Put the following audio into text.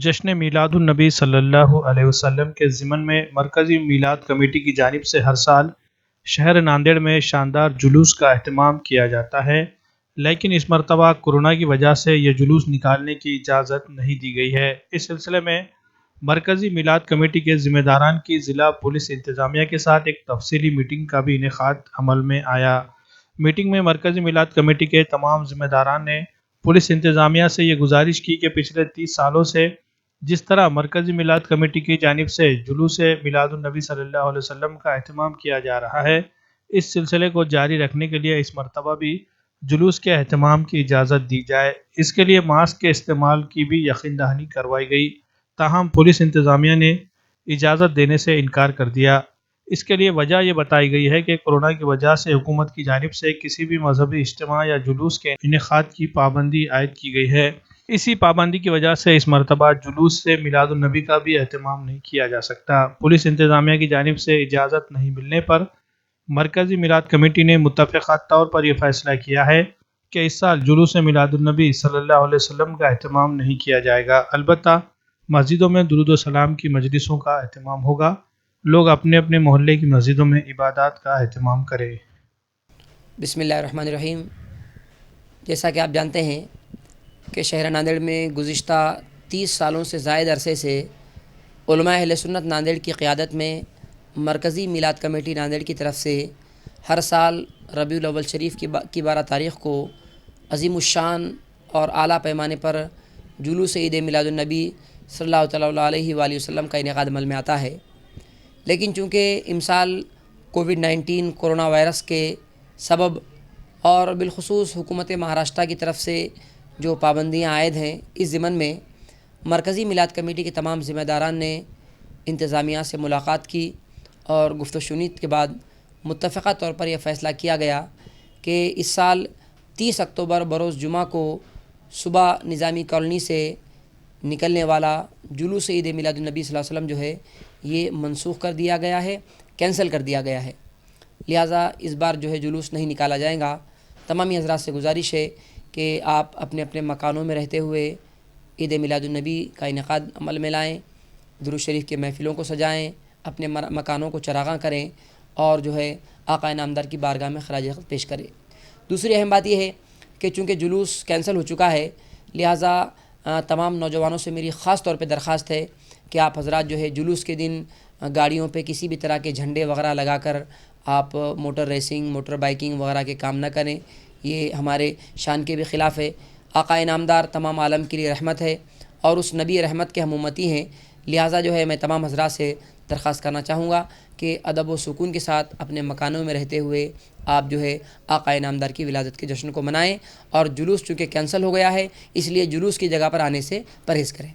جشن میلاد النبی صلی اللہ علیہ وسلم کے ضمن میں مرکزی میلاد کمیٹی کی جانب سے ہر سال شہر ناندیڑ میں شاندار جلوس کا اہتمام کیا جاتا ہے، لیکن اس مرتبہ کورونا کی وجہ سے یہ جلوس نکالنے کی اجازت نہیں دی گئی ہے۔ اس سلسلے میں مرکزی میلاد کمیٹی کے ذمہ داران کی ضلع پولیس انتظامیہ کے ساتھ ایک تفصیلی میٹنگ کا بھی انعقاد عمل میں آیا۔ میٹنگ میں مرکزی میلاد کمیٹی کے تمام ذمہ داران نے پولیس انتظامیہ سے یہ گزارش کی کہ پچھلے 30 سالوں سے جس طرح مرکزی میلاد کمیٹی کی جانب سے جلوس میلاد النبی صلی اللہ علیہ وسلم کا اہتمام کیا جا رہا ہے، اس سلسلے کو جاری رکھنے کے لیے اس مرتبہ بھی جلوس کے اہتمام کی اجازت دی جائے۔ اس کے لیے ماسک کے استعمال کی بھی یقین دہانی کروائی گئی، تاہم پولیس انتظامیہ نے اجازت دینے سے انکار کر دیا۔ اس کے لیے وجہ یہ بتائی گئی ہے کہ کورونا کی وجہ سے حکومت کی جانب سے کسی بھی مذہبی اجتماع یا جلوس کے انعقاد کی پابندی عائد کی گئی ہے۔ اسی پابندی کی وجہ سے اس مرتبہ جلوس سے میلاد النبی کا بھی اہتمام نہیں کیا جا سکتا۔ پولیس انتظامیہ کی جانب سے اجازت نہیں ملنے پر مرکزی میلاد کمیٹی نے متفقہ طور پر یہ فیصلہ کیا ہے کہ اس سال جلوس میلاد النبی صلی اللہ علیہ وسلم کا اہتمام نہیں کیا جائے گا، البتہ مسجدوں میں درود و سلام کی مجلسوں کا اہتمام ہوگا۔ لوگ اپنے اپنے محلے کی مسجدوں میں عبادات کا اہتمام کریں۔ بسم اللہ الرحمن الرحیم۔ جیسا کہ آپ جانتے ہیں کہ شہر ناندیڑ میں گزشتہ 30 سالوں سے زائد عرصے سے علماء اہل سنت ناندیڑ کی قیادت میں مرکزی میلاد کمیٹی ناندیڑ کی طرف سے ہر سال ربیع الاول شریف کی 12 تاریخ کو عظیم الشان اور اعلیٰ پیمانے پر جلوس عید میلاد النبی صلی اللہ تعالیٰ علیہ وآلہ وسلم کا انعقاد عمل میں آتا ہے، لیکن چونکہ امسال کووڈ-19 کورونا وائرس کے سبب اور بالخصوص حکومت مہاراشٹر کی طرف سے جو پابندیاں عائد ہیں، اس ضمن میں مرکزی میلاد کمیٹی کے تمام ذمہ داران نے انتظامیہ سے ملاقات کی اور گفت و شنید کے بعد متفقہ طور پر یہ فیصلہ کیا گیا کہ اس سال 30 اکتوبر بروز جمعہ کو صبح نظامی کالونی سے نکلنے والا جلوس عید میلاد النبی صلی اللہ علیہ وسلم جو ہے یہ منسوخ کر دیا گیا ہے، کینسل کر دیا گیا ہے، لہٰذا اس بار جو ہے جلوس نہیں نکالا جائے گا۔ تمامی حضرات سے گزارش ہے کہ آپ اپنے اپنے مکانوں میں رہتے ہوئے عید میلاد النبی کا انعقاد عمل میں لائیں، درود شریف کے محفلوں کو سجائیں، اپنے مکانوں کو چراغاں کریں اور جو ہے آقا نامدار کی بارگاہ میں خراج عقیدت پیش کریں۔ دوسری اہم بات یہ ہے کہ چونکہ جلوس کینسل ہو چکا ہے، لہٰذا تمام نوجوانوں سے میری خاص طور پہ درخواست ہے کہ آپ حضرات جو ہے جلوس کے دن گاڑیوں پہ کسی بھی طرح کے جھنڈے وغیرہ لگا کر آپ موٹر ریسنگ، موٹر بائکنگ وغیرہ کے کام نہ کریں، یہ ہمارے شان کے بھی خلاف ہے۔ آقا نامدار تمام عالم کے لیے رحمت ہے اور اس نبی رحمت کے ہم امتی ہیں، لہٰذا جو ہے میں تمام حضرات سے درخواست کرنا چاہوں گا کہ ادب و سکون کے ساتھ اپنے مکانوں میں رہتے ہوئے آپ جو ہے آقا نامدار کی ولادت کے جشن کو منائیں، اور جلوس چونکہ کینسل ہو گیا ہے اس لیے جلوس کی جگہ پر آنے سے پرہیز کریں۔